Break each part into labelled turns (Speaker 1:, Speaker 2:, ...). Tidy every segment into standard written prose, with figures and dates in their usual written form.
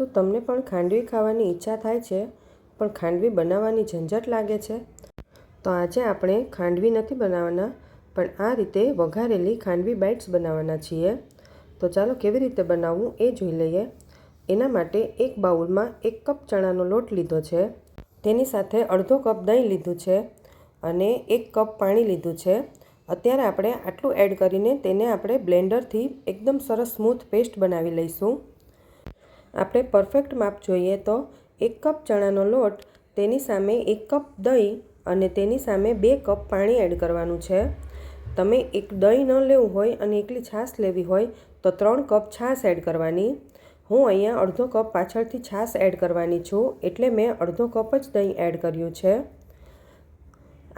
Speaker 1: શું તમને પણ ખાંડવી ખાવાની ઈચ્છા થાય છે, પણ ખાંડવી બનાવવાની ઝંઝટ લાગે છે? તો આજે આપણે ખાંડવી નથી બનાવવાના, પણ આ રીતે વઘારેલી ખાંડવી બાઇટ્સ બનાવવાના છીએ. તો ચાલો કેવી રીતે બનાવવું એ જોઈ લઈએ. એના માટે એક બાઉલમાં 1 કપ ચણાનો લોટ લીધો છે, તેની સાથે અડધો કપ દહીં લીધું છે અને 1 કપ પાણી લીધું છે. અત્યારે આપણે આટલું એડ કરીને તેને આપણે બ્લેન્ડરથી એકદમ સરસ સ્મૂથ પેસ્ટ બનાવી લઈશું. આપણે પરફેક્ટ માપ જોઈએ તો 1 કપ ચણાનો લોટ, તેની સામે 1 કપ દહીં અને તેની સામે 2 કપ પાણી એડ કરવાનું છે. તમે એક દહીં ન લેવું હોય અને એકલી છાશ લેવી હોય તો 3 કપ છાશ એડ કરવાની. હું અહીંયા અડધો કપ પાછળથી છાશ એડ કરવાની છું, એટલે મેં અડધો કપ જ દહીં એડ કર્યું છે.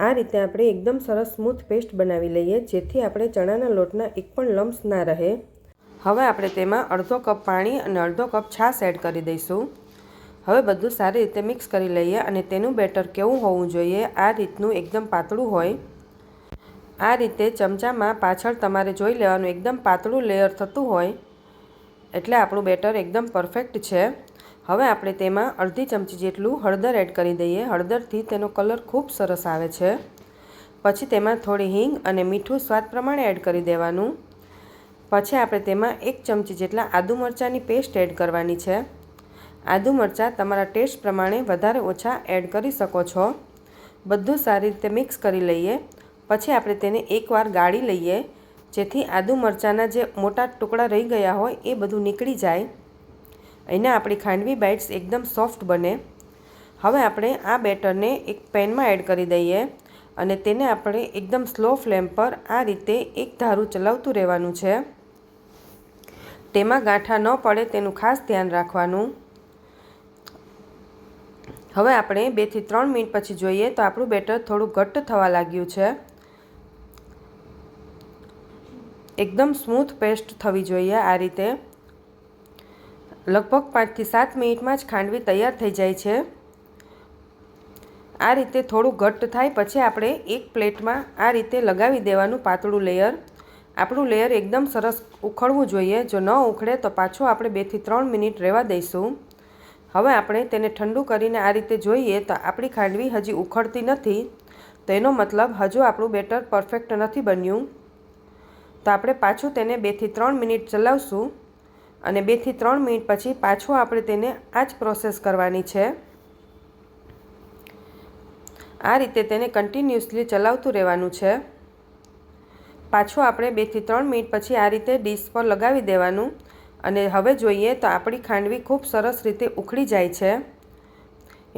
Speaker 1: આ રીતે આપણે એકદમ સરસ સ્મૂથ પેસ્ટ બનાવી લઈએ, જેથી આપણે ચણાના લોટના એક પણ લમ્સ ના રહે. હવે આપણે તેમાં અડધો કપ પાણી અને અડધો કપ છાશ એડ કરી દઈશું. હવે બધું સારી રીતે મિક્સ કરી લઈએ અને તેનું બેટર કેવું હોવું જોઈએ, આ રીતનું એકદમ પાતળું હોય. આ રીતે ચમચામાં પાછળ તમારે જોઈ લેવાનું, એકદમ પાતળું લેયર થતું હોય એટલે આપણું બેટર એકદમ પરફેક્ટ છે. હવે આપણે તેમાં અડધી ચમચી જેટલું હળદર એડ કરી દઈએ. હળદરથી તેનો કલર ખૂબ સરસ આવે છે. પછી તેમાં થોડી હિંગ અને મીઠું સ્વાદ પ્રમાણે એડ કરી દેવાનું. પછી આપણે તેમાં 1 ચમચી જેટલા આદુ મરચાંની પેસ્ટ એડ કરવાની છે. આદુ મરચાં તમારા ટેસ્ટ પ્રમાણે વધારે ઓછા એડ કરી શકો છો. બધું સારી રીતે મિક્સ કરી લઈએ. પછી આપણે તેને એકવાર ગાળી લઈએ, જેથી આદુ મરચાંના જે મોટા ટુકડા રહી ગયા હોય એ બધું નીકળી જાય. અહીંના આપણી ખાંડવી બાઇટ્સ એકદમ સોફ્ટ બને. હવે આપણે આ બેટરને એક પેનમાં એડ કરી દઈએ અને તેને આપણે એકદમ સ્લો ફ્લેમ પર આ રીતે એક ધારું ચલાવતું રહેવાનું છે. તેમાં ગાંઠા ન પડે તેનું ખાસ ધ્યાન રાખવાનું. હવે આપણે 2 થી 3 મિનિટ પછી જોઈએ તો આપણું બેટર થોડું ઘટ્ટ થવા લાગ્યું છે. એકદમ સ્મૂથ પેસ્ટ થવી જોઈએ. આ રીતે લગભગ 5 થી 7 મિનિટમાં જ ખાંડવી તૈયાર થઈ જાય છે. આ રીતે થોડું ઘટ્ટ થાય પછી આપણે એક પ્લેટમાં આ રીતે લગાવી દેવાનું પાતળું લેયર. આપણું લેયર એકદમ સરસ ઉખડવું જોઈએ. જો ન ઉખડે તો પાછું આપણે 2 થી 3 મિનિટ રહેવા દઈશું. હવે આપણે તેને ઠંડુ કરીને આ રીતે જોઈએ તો આપણી ખાંડવી હજી ઉખડતી નથી, તો એનો મતલબ હજુ આપણું બેટર પરફેક્ટ નથી બન્યું. તો આપણે પાછું તેને 2 થી 3 મિનિટ ચલાવશું અને 2 થી 3 મિનિટ પછી પાછું આપણે તેને આ જ પ્રોસેસ કરવાની છે. આ રીતે તેને કન્ટિન્યુઅસલી ચલાવતું રહેવાનું છે. પાછું આપણે 2 થી 3 મિનિટ પછી આ રીતે ડીશ પર લગાવી દેવાનું અને હવે જોઈએ તો આપણી ખાંડવી ખૂબ સરસ રીતે ઉખડી જાય છે.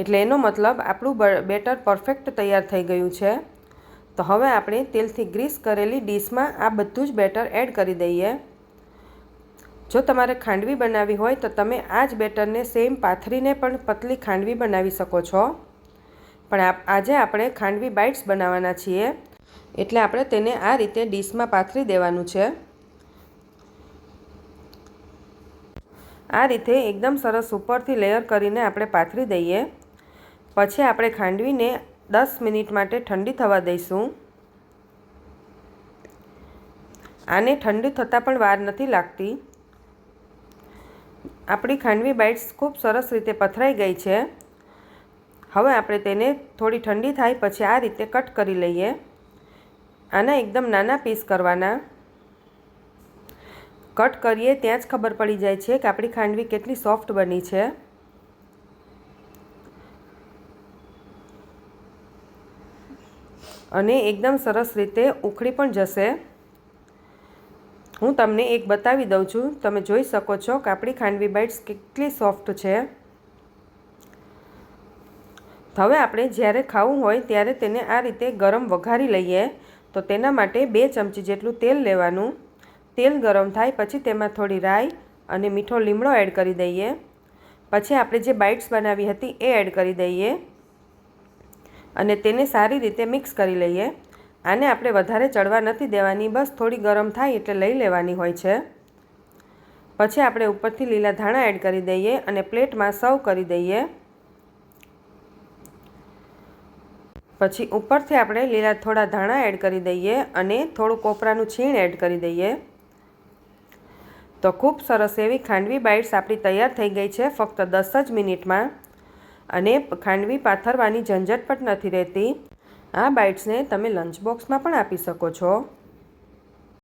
Speaker 1: એટલે એનો મતલબ આપણું બેટર પરફેક્ટ તૈયાર થઈ ગયું છે. તો હવે આપણે તેલથી ગ્રીસ કરેલી ડીશમાં આ બધું જ બેટર એડ કરી દઈએ. જો તમારે ખાંડવી બનાવવી હોય તો તમે આ જ બેટરને સેમ પાથરીને પણ પતલી ખાંડવી બનાવી શકો છો. પણ આજે આપણે ખાંડવી બાઇટ્સ બનાવવાના છીએ, એટલે આપણે તેને આ રીતે ડીશમાં પાથરી દેવાનું છે. આ રીતે એકદમ સરસ ઉપરથી લેયર કરીને આપણે પાથરી દઈએ. પછી આપણે ખાંડવીને 10 મિનિટ માટે ઠંડી થવા દઈશું. આને ઠંડી થતાં પણ વાર નથી લાગતી. આપણી ખાંડવી બાઇટ્સ ખૂબ સરસ રીતે પથરાઈ ગઈ છે. હવે આપણે તેને થોડી ઠંડી થાય પછી આ રીતે કટ કરી લઈએ. આના એકદમ નાના પીસ કરવાના. કટ કરીએ ત્યાં જ ખબર પડી જાય છે કે આપણી ખાંડવી કેટલી સોફ્ટ બની છે. અને એકદમ સરસ રીતે ઉખડી પણ જશે. હું તમને એક બતાવી દઉં છું. તમે જોઈ શકો છો કે આપણી ખાંડવી બાઇટ્સ કેટલી સોફ્ટ છે. હવે આપણે જ્યારે ખાવું હોય ત્યારે તેને આ રીતે ગરમ વઘારી લઈએ. તો તેના માટે 2 ચમચી જેટલું તેલ લેવાનું. તેલ ગરમ થાય પછી તેમાં થોડી રાઈ અને મીઠો લીમડો એડ કરી દઈએ. પછી આપણે જે બાઇટ્સ બનાવી હતી એ એડ કરી દઈએ અને તેને સારી રીતે મિક્સ કરી લઈએ. આને આપણે વધારે ચડવા નથી દેવાની, બસ થોડી ગરમ થાય એટલે લઈ લેવાની હોય છે. પછી આપણે ઉપરથી લીલા ધાણા એડ કરી દઈએ અને પ્લેટમાં સર્વ કરી દઈએ. પછી ઉપરથી આપણે લીલા થોડા ધાણા એડ કરી દઈએ અને થોડું કોપરાનું છીણ એડ કરી દઈએ. તો ખૂબ સરસ એવી ખાંડવી બાઇટ્સ આપણી તૈયાર થઈ ગઈ છે ફક્ત 10 જ મિનિટમાં. અને ખાંડવી પાથરવાની ઝંઝટ પણ નથી રહેતી. આ બાઇટ્સને તમે લંચ બોક્સમાં પણ આપી શકો છો.